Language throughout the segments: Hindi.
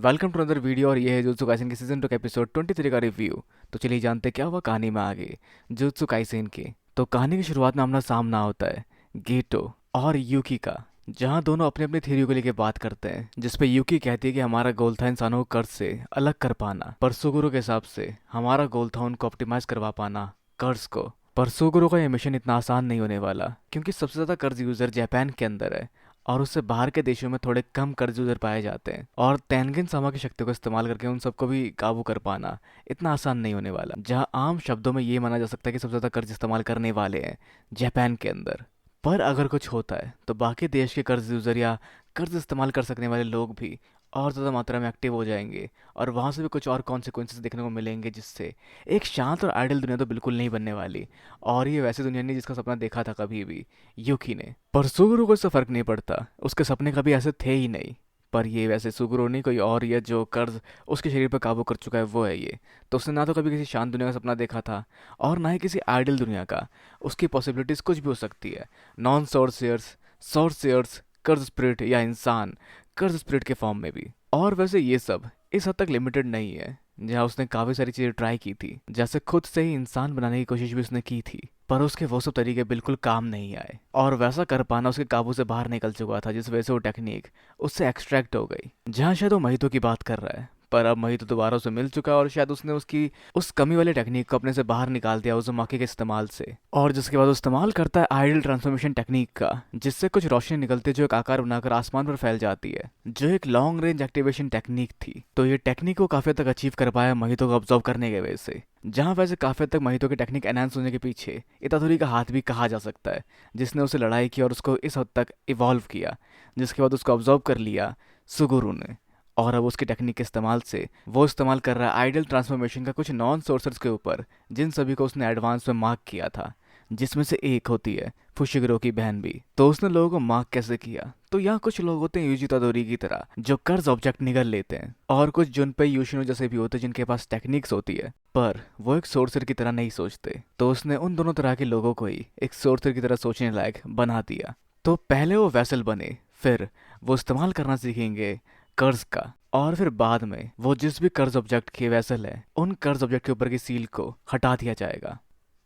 वेलकम टू अनदर वीडियो और ये है जुत्सु काइसेन के सीजन 2 का एपिसोड 23 का रिव्यू। तो चलिए जानते हैं क्या हुआ कहानी में आगे जुत्सु काइसेन के। तो कहानी की शुरुआत में आमना सामना होता है गेटो और यूकी का, जहाँ दोनों अपने अपने थ्योरी को लेकर बात करते हैं, जिसपे यूकी कहती है कि हमारा गोल था इंसानों को कर्ज से अलग कर पाना, पर सुगुरु के हिसाब से हमारा गोल था उनको ऑप्टिमाइज करवा पाना कर्ज को। पर सुगुरु का यह मिशन इतना आसान नहीं होने वाला, क्योंकि सबसे ज्यादा कर्ज यूजर जापान के अंदर है और उससे बाहर के देशों में थोड़े कम कर्ज यूजर पाए जाते हैं, और तेनगिन सामा की शक्तियों का इस्तेमाल करके उन सबको भी काबू कर पाना इतना आसान नहीं होने वाला। जहां आम शब्दों में ये माना जा सकता है कि सबसे ज्यादा कर्ज इस्तेमाल करने वाले हैं जापान के अंदर, पर अगर कुछ होता है तो बाकी देश के कर्ज यूजर या कर्ज इस्तेमाल कर सकने वाले लोग भी और ज़्यादा मात्रा में एक्टिव हो जाएंगे, और वहाँ से भी कुछ और कॉन्सिक्वेंसेस देखने को मिलेंगे, जिससे एक शांत और आइडल दुनिया तो बिल्कुल नहीं बनने वाली। और ये वैसी दुनिया नहीं जिसका सपना देखा था कभी भी यूकी ने। पर सुगुरु को इससे फर्क नहीं पड़ता, उसके सपने कभी ऐसे थे ही नहीं। पर ये वैसे सुगुरु नहीं, कोई और ये जो कर्ज उसके शरीर पर काबू कर चुका है वो है ये। तो उसने ना तो कभी किसी शांत दुनिया का सपना देखा था और ना ही किसी आइडल दुनिया का। उसकी पॉसिबिलिटीज कुछ भी हो सकती है, नॉन सोर्सियर्स, कर्ज स्पिरिट या इंसान कर्ज स्पिरिट के फॉर्म में भी। और वैसे ये सब इस हद तक लिमिटेड नहीं है, जहाँ उसने काफ़ी सारी चीज़ें ट्राई की थी, जैसे खुद से ही इंसान बनाने की कोशिश भी उसने की थी, पर उसके वो सब तरीके बिल्कुल काम नहीं आए, और वैसा कर पाना उसके काबू से बाहर निकल चुका था, जिस वजह से वो टेक्निक उससे एक्सट्रैक्ट हो गई। जहाँ शायद वो महितो की बात कर रहा है, पर अब महितो दोबारा उसे मिल चुका है और शायद उसने उसकी उस कमी वाली टेक्निक को अपने से बाहर निकाल दिया उजुमाकी के इस्तेमाल से। और जिसके बाद वो इस्तेमाल करता है आइडल ट्रांसफॉर्मेशन टेक्निक का, जिससे कुछ रोशनी निकलती है जो एक आकार बनाकर आसमान पर फैल जाती है, जो एक लॉन्ग रेंज एक्टिवेशन टेक्निक थी। तो ये टेक्निक को काफी हद तक अचीव कर पाया महितो को ऑब्जर्व करने की वजह से। जहाँ वैसे काफी हद तक महितो की टेक्निक एनहांस होने के पीछे इतादुरी का हाथ भी कहा जा सकता है, जिसने उसे लड़ाई की और उसको इस हद तक इवॉल्व किया, जिसके बाद उसको ऑब्जर्व कर लिया सुगुरु ने। और अब उसकी टेक्निक के इस्तेमाल से वो इस्तेमाल कर रहा है आइडल ट्रांसफॉर्मेशन का कुछ नॉन सोर्सर्स के ऊपर, जिन सभी को उसने एडवांस में मार्क किया था, जिसमें से एक होती है फुशिगिरो की बहन भी। तो उसने लोगों को मार्क कैसे किया? तो यहाँ कुछ लोग होते हैं यूजी तादोरी की तरह, जो कर्ज ऑब्जेक्ट निगल लेते हैं, और कुछ जुनपे यूशिनो जैसे भी होते हैं जिनके पास टेक्निक्स होती है, पर वो एक सोर्सर की तरह नहीं सोचते। तो उसने उन दोनों तरह के लोगों को ही एक सोर्सर की तरह सोचने लायक बना दिया। तो पहले वो वैसल बने, फिर वो इस्तेमाल करना सीखेंगे कर्ज का, और फिर बाद में वो जिस भी कर्ज ऑब्जेक्ट के वैसल है उन कर्ज ऑब्जेक्ट के ऊपर की सील को हटा दिया जाएगा।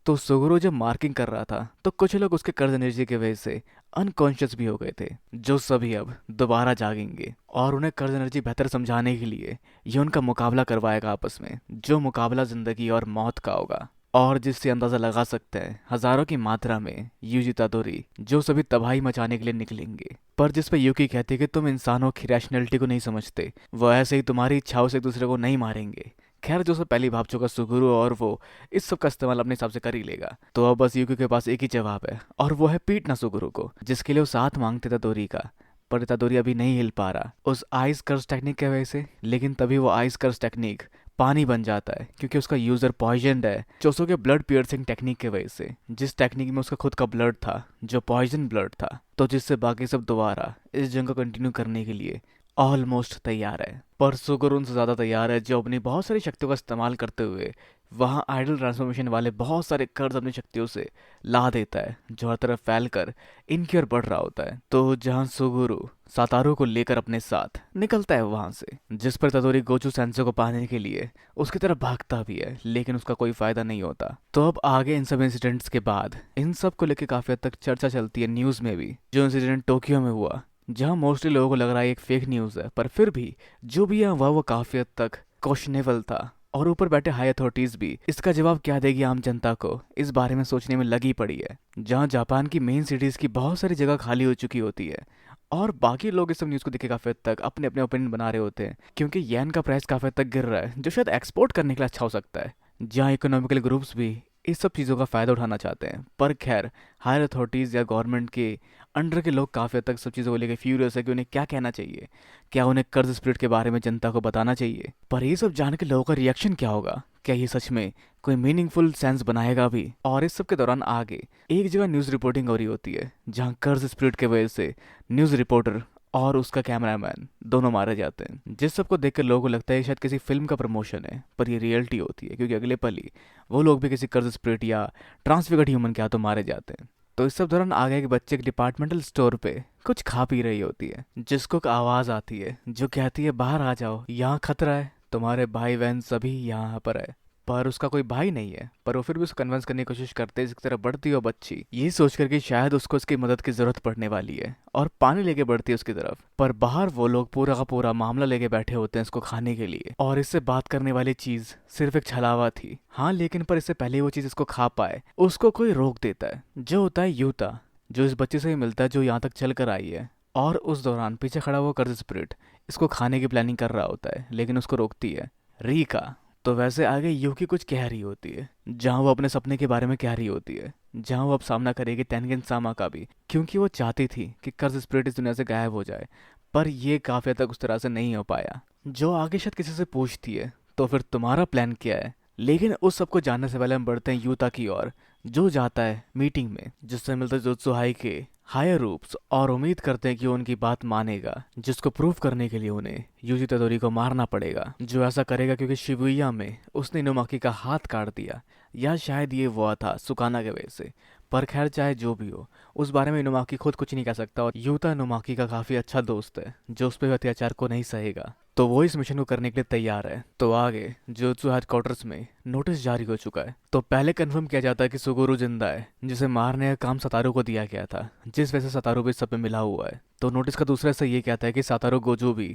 तो सुगुरु जब मार्किंग कर रहा था तो कुछ लोग उसके कर्ज एनर्जी की वजह से अनकॉन्शियस भी हो गए थे, जो सभी अब दोबारा जागेंगे, और उन्हें कर्ज एनर्जी बेहतर समझाने के लिए ये उनका मुकाबला करवाएगा आपस में, जो मुकाबला जिंदगी और मौत का होगा, और जिससे अंदाजा लगा सकते हैं हजारों की मात्रा में यूजी तादोरी जो सभी तबाही मचाने के लिए निकलेंगे। पर जिस पे यूकी कहती है कि तुम इंसानों की रैशनैलिटी को नहीं समझते, वो ऐसे ही तुम्हारी इच्छाओं से एक दूसरे को नहीं मारेंगे। खैर, जो सब पहली भाप चुका सुगुरु, और वो इस सब का इस्तेमाल अपने हिसाब से कर ही लेगा। तो अब बस यूकी के पास एक ही जवाब है, और वो है पीटना सुगुरु को, जिसके लिए वो साथ मांगते तादोरी का। पर तादोरी अभी नहीं हिल पा रहा उस आइस कर्स टेक्निक की वजह से। लेकिन तभी वो आइस कर्स टेक्निक पानी बन जाता है, क्योंकि उसका यूजर पॉइजनड है चोसो के ब्लड पियर्सिंग टेक्निक की वजह से, जिस टेक्निक में उसका खुद का ब्लड था जो पॉइजन ब्लड था। तो जिससे बाकी सब दोबारा इस जंग को कंटिन्यू करने के लिए ऑलमोस्ट तैयार है। पर सुगुरु उनसे ज्यादा तैयार है, जो अपनी बहुत सारी शक्तियों का इस्तेमाल करते हुए वहाँ आइडल ट्रांसफॉर्मेशन वाले बहुत सारे कर्ज अपनी शक्तियों से ला देता है, जो हर तरफ फैलकर इनकी ओर बढ़ रहा होता है। तो जहाँ सुगुरु सातारू को लेकर अपने साथ निकलता है वहां से, जिस पर तदोरी गोचू सेंसे को पाने के लिए उसकी तरफ भागता भी है, लेकिन उसका कोई फायदा नहीं होता। तो अब आगे इन सब इंसिडेंट्स के बाद इन सब को लेकर काफी हद तक चर्चा चलती है न्यूज में भी, जो इंसिडेंट टोक्यो में हुआ, जहाँ मोस्टली लोगों को लग रहा है एक फेक न्यूज है, पर फिर भी जो भी है वह वो काफी हद तक क्वेश्चनेबल था। और ऊपर बैठे हाई अथॉरिटीज भी इसका जवाब क्या देगी आम जनता को, इस बारे में सोचने में लगी पड़ी है। जहाँ जापान की मेन सिटीज की बहुत सारी जगह खाली हो चुकी होती है, और बाकी लोग इस सब न्यूज़ को देख के काफी हद तक अपने अपने ओपिनियन बना रहे होते हैं, क्योंकि येन का प्राइस काफी हद तक गिर रहा है, जो शायद एक्सपोर्ट करने के लिए अच्छा हो सकता है। जहाँ इकोनॉमिकल ग्रुप्स भी इस सब चीज़ों का फ़ायदा उठाना चाहते हैं। पर खैर, हायर अथॉरिटीज़ या गवर्नमेंट के अंडर के लोग काफ़ी हद तक सब चीज़ों को लेकर फ्यूरियस है कि उन्हें क्या कहना चाहिए, क्या उन्हें कर्ज स्प्लिट के बारे में जनता को बताना चाहिए। पर ये सब जान के लोगों का रिएक्शन क्या होगा, क्या ये सच में कोई मीनिंगफुल सेंस बनाएगा भी। और इस सब के दौरान आगे एक जगह न्यूज़ रिपोर्टिंग हो रही होती है, जहाँ कर्ज स्प्लिट की वजह से न्यूज़ रिपोर्टर और उसका कैमरामैन दोनों मारे जाते हैं, जिस सबको देखकर लोगों को लगता है कि शायद किसी फिल्म का प्रमोशन है, पर ये रियलिटी होती है, क्योंकि अगले पल ही वो लोग भी किसी कर्ज स्प्लिट या ट्रांसफिगर्ड ह्यूमन के हाथों मारे जाते हैं। तो इस सब दौरान आगे के बच्चे एक डिपार्टमेंटल स्टोर पे कुछ खा पी रही होती है, जिसको एक आवाज आती है जो कहती है बाहर आ जाओ, यहाँ खतरा है, तुम्हारे भाई बहन सभी यहाँ पर है। पर उसका कोई भाई नहीं है, पर वो फिर भी उसको कन्विंस करने की कोशिश करते हैं। इसकी तरफ बढ़ती है वो बच्ची, ये सोच कर कि शायद उसको उसकी मदद की जरूरत पड़ने वाली है, और पानी लेके बढ़ती है उसकी तरफ। पर बाहर वो लोग पूरा का पूरा मामला लेके बैठे होते हैं इसको खाने के लिए, और इससे बात करने वाली चीज सिर्फ एक छलावा थी। हाँ, लेकिन पर इससे पहले वो चीज इसको खा पाए उसको कोई रोक देता है, जो होता है यूता, जो इस बच्चे से ही मिलता है जो यहाँ तक चल कर आई है। और उस दौरान पीछे खड़ा हुआ कर्ज स्पिरिट इसको खाने की प्लानिंग कर रहा होता है, लेकिन उसको रोकती है रीका। तो वैसे आगे यूकी कुछ कह रही होती है, जहाँ वो अपने सपने के बारे में कह रही होती है, जहाँ वो अब सामना करेगी तेनगेन सामा का भी, क्योंकि वो चाहती थी कि कर्ज स्पिरिट इस दुनिया से गायब हो जाए। पर ये काफी हद तक उस तरह से नहीं हो पाया। जो आगे शायद किसी से पूछती है तो फिर तुम्हारा प्लान क्या है। लेकिन उस सबको जानने से पहले हम बढ़ते हैं यूता की ओर, जो जाता है मीटिंग में, जिससे मिलते जोत्सुहाई के हायर रूप्स, और उम्मीद करते हैं कि वो उनकी बात मानेगा, जिसको प्रूव करने के लिए उन्हें यूजी तदोरी को मारना पड़ेगा, जो ऐसा करेगा क्योंकि शिबुया में उसने इनुमाकी का हाथ काट दिया, या शायद ये हुआ था सुकाना के वजह से। पर खैर चाहे जो भी हो, उस बारे में इनुमाकी खुद कुछ नहीं कह सकता, और यूता इनुमाकी का काफी अच्छा दोस्त है जो उस पर अत्याचार को नहीं सहेगा। तो वो इस मिशन को करने के लिए तैयार है। तो आगे जोत्सु हेडक्वार्टर्स में नोटिस जारी हो चुका है। तो पहले कंफर्म किया जाता है कि सुगुरु जिंदा है, जिसे मारने का काम सतारू को दिया गया था, जिस वजह से सतारू भी सब पे मिला हुआ है। तो नोटिस का दूसरा हिस्सा ये कहता है कि सतारू गोजो भी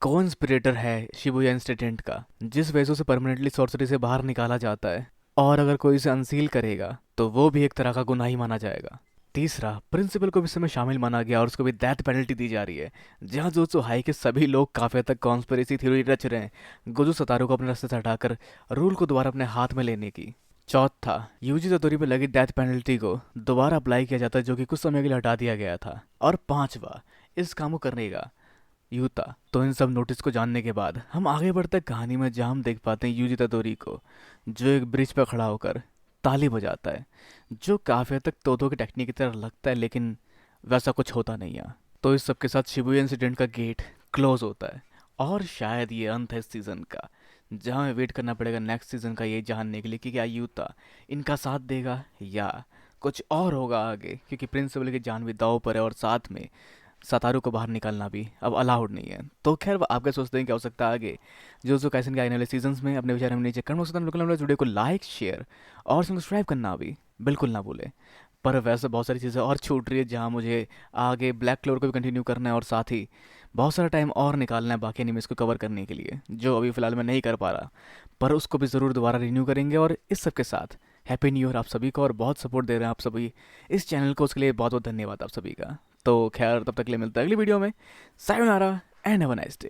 को-इंस्पिरेटर है शिबुया इंसिडेंट का, जिस वजह से उसे परमानेंटली सॉर्सरी से बाहर निकाला जाता है, और अगर कोई इसे अनसील करेगा तो वो भी एक तरह का गुनाह ही माना जाएगा। तीसरा, प्रिंसिपल को भी इसमें शामिल माना गया और उसको भी डेथ पेनल्टी दी जा रही है, जहाँ जोत्सु हाई के सभी लोग काफी हद तक कॉन्स्पिरेसी थ्योरी रच रहे हैं गोजो सतारू को अपने रास्ते से हटाकर रूल को दोबारा अपने हाथ में लेने की। चौथा, यूजी तदोरी पर लगी डेथ पेनल्टी को दोबारा अप्लाई किया जाता है, जो कि कुछ समय के लिए हटा दिया गया था। और पांचवा, इस काम को करने का यूता। तो इन सब नोटिस को जानने के बाद हम आगे बढ़ते कहानी में, जहाँ हम देख पाते हैं यूजी तदोरी को, जो एक ब्रिज पर खड़ा होकर ताली बजाता है, जो काफी हद तक तोतो की टेक्निक की तरह लगता है, लेकिन वैसा कुछ होता नहीं है। तो इस सब के साथ शिबुया इंसिडेंट का गेट क्लोज होता है, और शायद ये अंत है इस सीजन का, जहाँ हमें वेट करना पड़ेगा नेक्स्ट सीजन का ये जानने के लिए कि क्या यूता इनका साथ देगा या कुछ और होगा आगे, क्योंकि प्रिंसिपल की जान भी दांव पर है, और साथ में सतारू को बाहर निकालना भी अब अलाउड नहीं है। तो खैर आप क्या सोचते हैं क्या हो सकता है आगे जो काइसन के आने वाले सीजन्स में। अपने विचार में नीचे कमेंट बॉक्स में बिल्कुल हमारे वीडियो को लाइक शेयर और सब्सक्राइब करना भी बिल्कुल ना भूलें। पर वैसे बहुत सारी चीज़ें और छूट रही है, जहाँ मुझे आगे ब्लैक क्लोवर को भी कंटिन्यू करना है, और साथ ही बहुत सारा टाइम और निकालना है बाकी एनिमेस को कवर करने के लिए, जो अभी फ़िलहाल मैं नहीं कर पा रहा, पर उसको भी ज़रूर दोबारा रिन्यू करेंगे। और इस सब के साथ हैप्पी न्यू ईयर आप सभी को, और बहुत सपोर्ट दे रहे हैं आप सभी इस चैनल को, उसके लिए बहुत बहुत धन्यवाद आप सभी का। तो खैर तब तक के लिए मिलता है अगली वीडियो में। Sayonara and have a nice day.